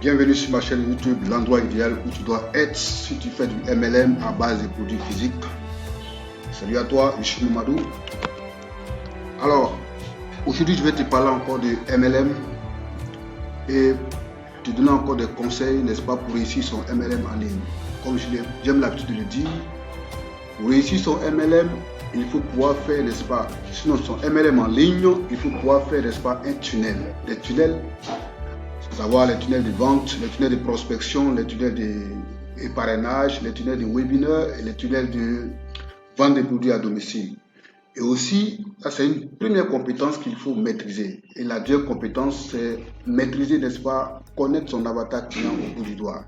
Bienvenue sur ma chaîne YouTube, l'endroit idéal où tu dois être si tu fais du MLM à base de produits physiques. Salut à toi, je suis Mamadou. Alors, aujourd'hui je vais te parler encore de MLM et te donner encore des conseils, n'est-ce pas, pour réussir son MLM en ligne. Comme j'aime l'habitude de le dire, pour réussir son MLM, il faut pouvoir faire, n'est-ce pas, sinon son MLM en ligne, il faut pouvoir faire, n'est-ce pas, un tunnel. Des tunnels, à savoir les tunnels de vente, les tunnels de prospection, les tunnels de parrainage, les tunnels de webinaire et les tunnels de vente des produits à domicile. Et aussi, ça c'est une première compétence qu'il faut maîtriser. Et la deuxième compétence, c'est maîtriser, n'est-ce pas, connaître son avatar client au bout du doigt.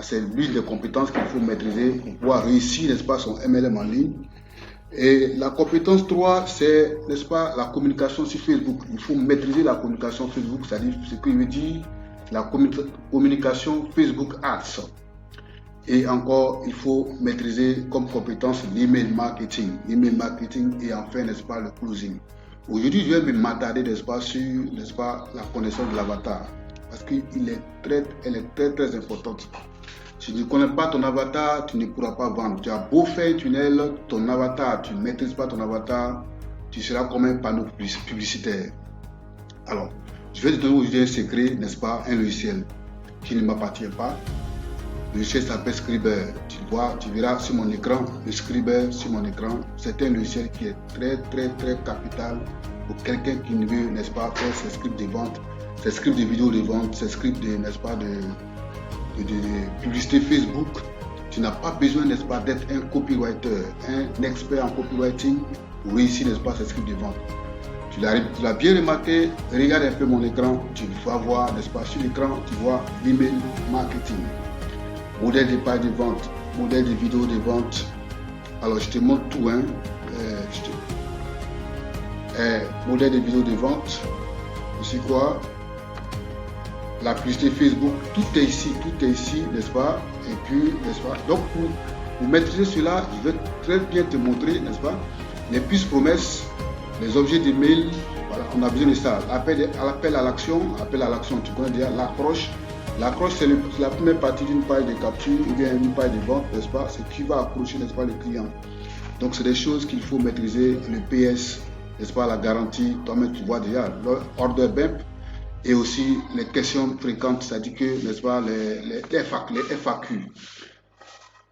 C'est l'une des compétences qu'il faut maîtriser pour pouvoir réussir, n'est-ce pas, son MLM en ligne. Et la compétence 3, c'est, n'est-ce pas, la communication sur Facebook. Il faut maîtriser la communication Facebook, c'est-à-dire ce que veut dire la communication Facebook Ads. Et encore, il faut maîtriser comme compétence l'email marketing. Email marketing et enfin, n'est-ce pas, le closing. Aujourd'hui, je vais m'attarder, n'est-ce pas, sur, n'est-ce pas, la connaissance de l'avatar. Parce qu'elle est très importante. Si tu ne connais pas ton avatar, tu ne pourras pas vendre. Tu as beau faire un tunnel, ton avatar, tu ne maîtrises pas ton avatar, tu seras comme un panneau publicitaire. Alors, je vais te donner aujourd'hui un secret, n'est-ce pas, un logiciel qui ne m'appartient pas. Le logiciel s'appelle Scriber. Tu verras sur mon écran, le Scriber sur mon écran. C'est un logiciel qui est très capital pour quelqu'un qui ne veut, n'est-ce pas, faire ses scripts de vente, ses scripts de vidéos de vente, ses scripts de, n'est-ce pas, de publicité Facebook. Tu n'as pas besoin, n'est-ce pas, d'être un copywriter, un expert en copywriting pour réussir, n'est-ce pas, ces scripts de vente. Tu l'as bien remarqué, regarde un peu mon écran, tu vas voir, n'est-ce pas, sur l'écran, tu vois l'email marketing, modèle de page de vente, modèle de vidéo de vente. Alors je te montre tout, hein. Modèle de vidéo de vente, aussi quoi, la publicité Facebook, tout est ici, n'est-ce pas? Et puis, n'est-ce pas? Donc, pour maîtriser cela, je vais très bien te montrer, n'est-ce pas? Les puces promesses, les objets d'email, voilà, on a besoin de ça. L'appel à l'action, tu connais déjà l'accroche. L'accroche, c'est la première partie d'une page de capture ou bien une page de vente, n'est-ce pas? C'est qui va accrocher, n'est-ce pas, le client. Donc, c'est des choses qu'il faut maîtriser. Le PS, n'est-ce pas, la garantie, toi-même, tu vois déjà, l'order BEP. Et aussi les questions fréquentes, c'est-à-dire que, n'est-ce pas, les FAQ.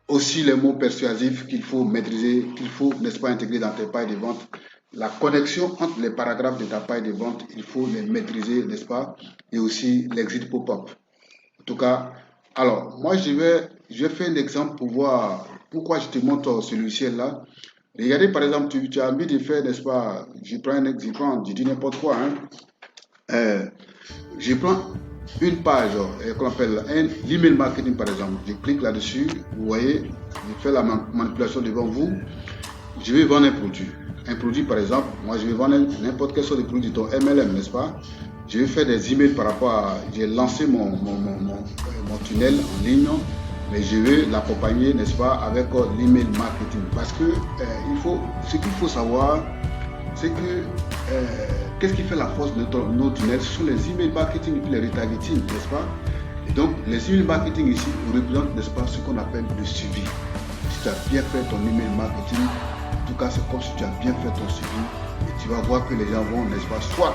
Aussi les mots persuasifs qu'il faut maîtriser, qu'il faut, n'est-ce pas, intégrer dans tes pages de vente. La connexion entre les paragraphes de ta page de vente, il faut les maîtriser, n'est-ce pas? Et aussi l'exit pop-up. En tout cas, alors, moi, je vais faire un exemple pour voir pourquoi je te montre ce logiciel-là. Regardez, par exemple, tu as envie de faire, n'est-ce pas, je dis n'importe quoi, hein. Je prends une page qu'on appelle l'email marketing par exemple. Je clique là-dessus, vous voyez, je fais la manipulation devant vous. Je vais vendre un produit. Un produit par exemple, moi je vais vendre n'importe quel sorte de produit de ton MLM, n'est-ce pas? Je vais faire des emails par rapport à. J'ai lancé mon tunnel en ligne, mais je vais l'accompagner, n'est-ce pas, avec l'email marketing. Parce que ce qu'il faut savoir, c'est que qu'est-ce qui fait la force de nos tunnels? Ce sont les emails marketing et puis les retargeting, n'est-ce pas? Et donc, les emails marketing ici représentent, n'est-ce pas, ce qu'on appelle le suivi. Si tu as bien fait ton email marketing, en tout cas, c'est comme si tu as bien fait ton suivi et tu vas voir que les gens vont, n'est-ce pas, soit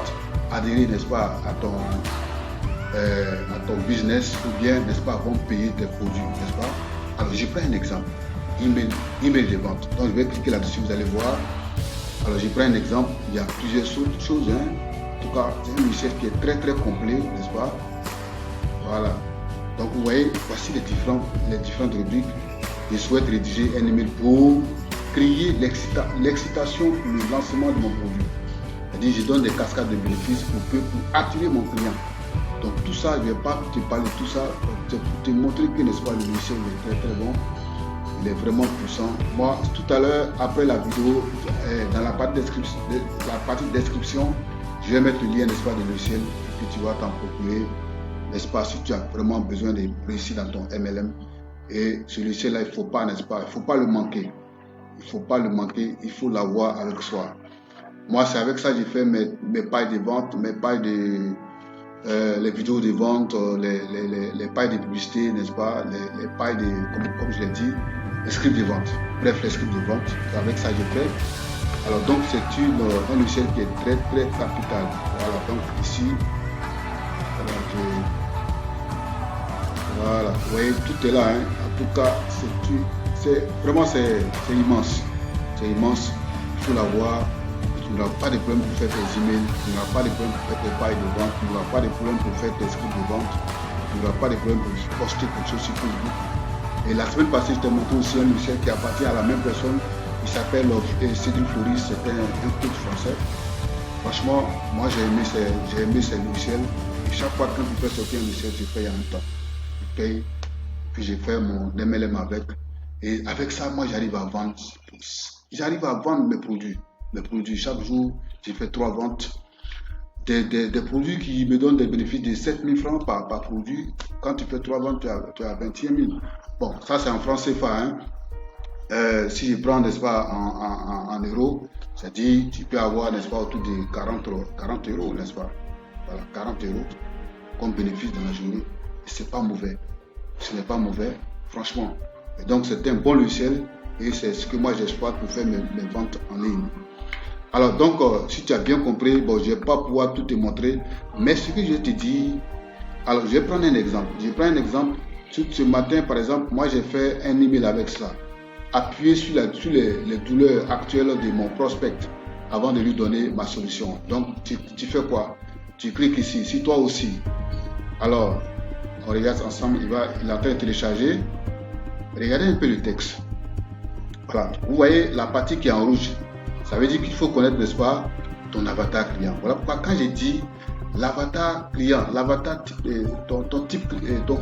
adhérer, n'est-ce pas, à ton business ou bien, n'est-ce pas, vont payer tes produits, n'est-ce pas? Alors, je prends un exemple, email de vente. Donc, je vais cliquer là-dessus, vous allez voir. Alors, je prends un exemple, il y a plusieurs choses, hein. En tout cas, c'est un logiciel qui est très complet, n'est-ce pas? Voilà. Donc, vous voyez, voici les différentes rubriques. Je souhaite rédiger un email pour créer l'excitation pour le lancement de mon produit. C'est-à-dire, je donne des cascades de bénéfices pour attirer mon client. Donc, tout ça, je ne vais pas te parler de tout ça, pour te montrer que, n'est-ce pas, le logiciel est très bon. Il est vraiment puissant. Moi, tout à l'heure, après la vidéo, dans la partie description, je vais mettre le lien, n'est-ce pas, de logiciel que tu vas t'en procurer, n'est-ce pas, si tu as vraiment besoin de réussir dans ton MLM. Et ce logiciel-là, il ne faut pas, n'est-ce pas, il ne faut pas le manquer. Il ne faut pas le manquer, il faut l'avoir avec soi. Moi, c'est avec ça que j'ai fait mes pages de vente, mes pages les vidéos de vente, les pailles de publicité, n'est-ce pas, les pailles de, comme je l'ai dit, les scripts de vente. Bref, les scripts de vente, avec ça j'ai fait. Alors donc c'est un logiciel qui est très très capital. Voilà, donc ici, voilà, vous voyez, tout est là, hein. En tout cas, c'est vraiment c'est immense. C'est immense, il faut l'avoir. Tu n'auras pas de problème pour faire tes emails, tu n'auras pas de problème pour faire tes pailles de vente, tu n'auras pas de problème pour faire tes scripts de vente, tu n'auras pas de problème pour poster quelque chose sur Facebook. Et la semaine passée, je t'ai montré aussi un logiciel qui appartient à la même personne. Il s'appelle Cédric Floris, c'est un coach français. Franchement, moi j'ai aimé ces logiciels. Et chaque fois que je fais sortir un logiciel, je paye en même temps. Je paye, puis j'ai fait mon MLM avec. Et avec ça, moi j'arrive à vendre. J'arrive à vendre mes produits. Chaque jour, j'ai fait 3 ventes. Des produits qui me donnent des bénéfices de 7 000 francs par produit. Quand tu fais 3 ventes, tu as 21 000. Bon, ça c'est en francs CFA. Hein. Si je prends, n'est-ce pas, en euros, c'est-à-dire tu peux avoir, n'est-ce pas, autour de 40 euros, n'est-ce pas? Voilà, 40 euros comme bénéfice dans la journée. C'est pas mauvais. Ce n'est pas mauvais, franchement. Et donc c'est un bon logiciel et c'est ce que moi j'exploite pour faire mes ventes en ligne. Alors donc, si tu as bien compris, bon, je ne vais pas pouvoir tout te montrer, mais ce que je te dis, alors je vais prendre un exemple. Ce matin, par exemple, moi j'ai fait un email avec ça. Appuyer sur les douleurs actuelles de mon prospect avant de lui donner ma solution. Donc, tu fais quoi? Tu cliques ici, si toi aussi. Alors, on regarde ensemble, il est en train de télécharger. Regardez un peu le texte. Voilà, vous voyez la partie qui est en rouge. Ça veut dire qu'il faut connaître, n'est-ce pas, ton avatar client. Voilà pourquoi quand j'ai dit l'avatar client, ton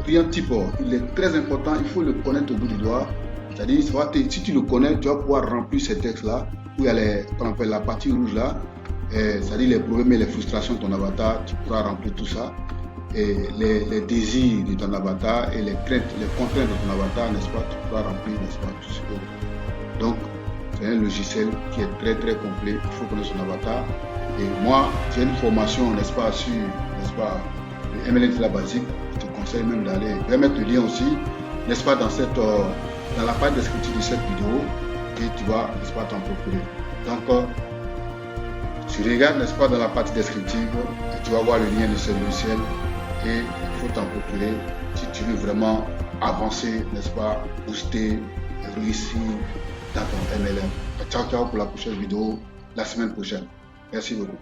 client type, il est très important, il faut le connaître au bout du doigt. C'est-à-dire, si tu le connais, tu vas pouvoir remplir ces textes-là, où il y a la partie rouge là, c'est-à-dire les problèmes et les frustrations de ton avatar, tu pourras remplir tout ça. Et les désirs de ton avatar et les contraintes de ton avatar, n'est-ce pas, tu pourras remplir, n'est-ce pas, tout ce que... Donc, c'est un logiciel qui est très très complet, il faut connaître son avatar. Et moi, j'ai une formation, n'est-ce pas, sur, n'est-ce pas, le MLM de la basique. Je te conseille même d'aller, je vais mettre le lien aussi, n'est-ce pas, dans la page descriptive de cette vidéo, et tu vas, n'est-ce pas, t'en procurer. Donc, tu regardes, n'est-ce pas, dans la partie descriptive, et tu vas voir le lien de ce logiciel, et il faut t'en procurer si tu veux vraiment avancer, n'est-ce pas, booster, réussir dans ton MLM. Ciao, ciao pour la prochaine vidéo, la semaine prochaine. Merci beaucoup.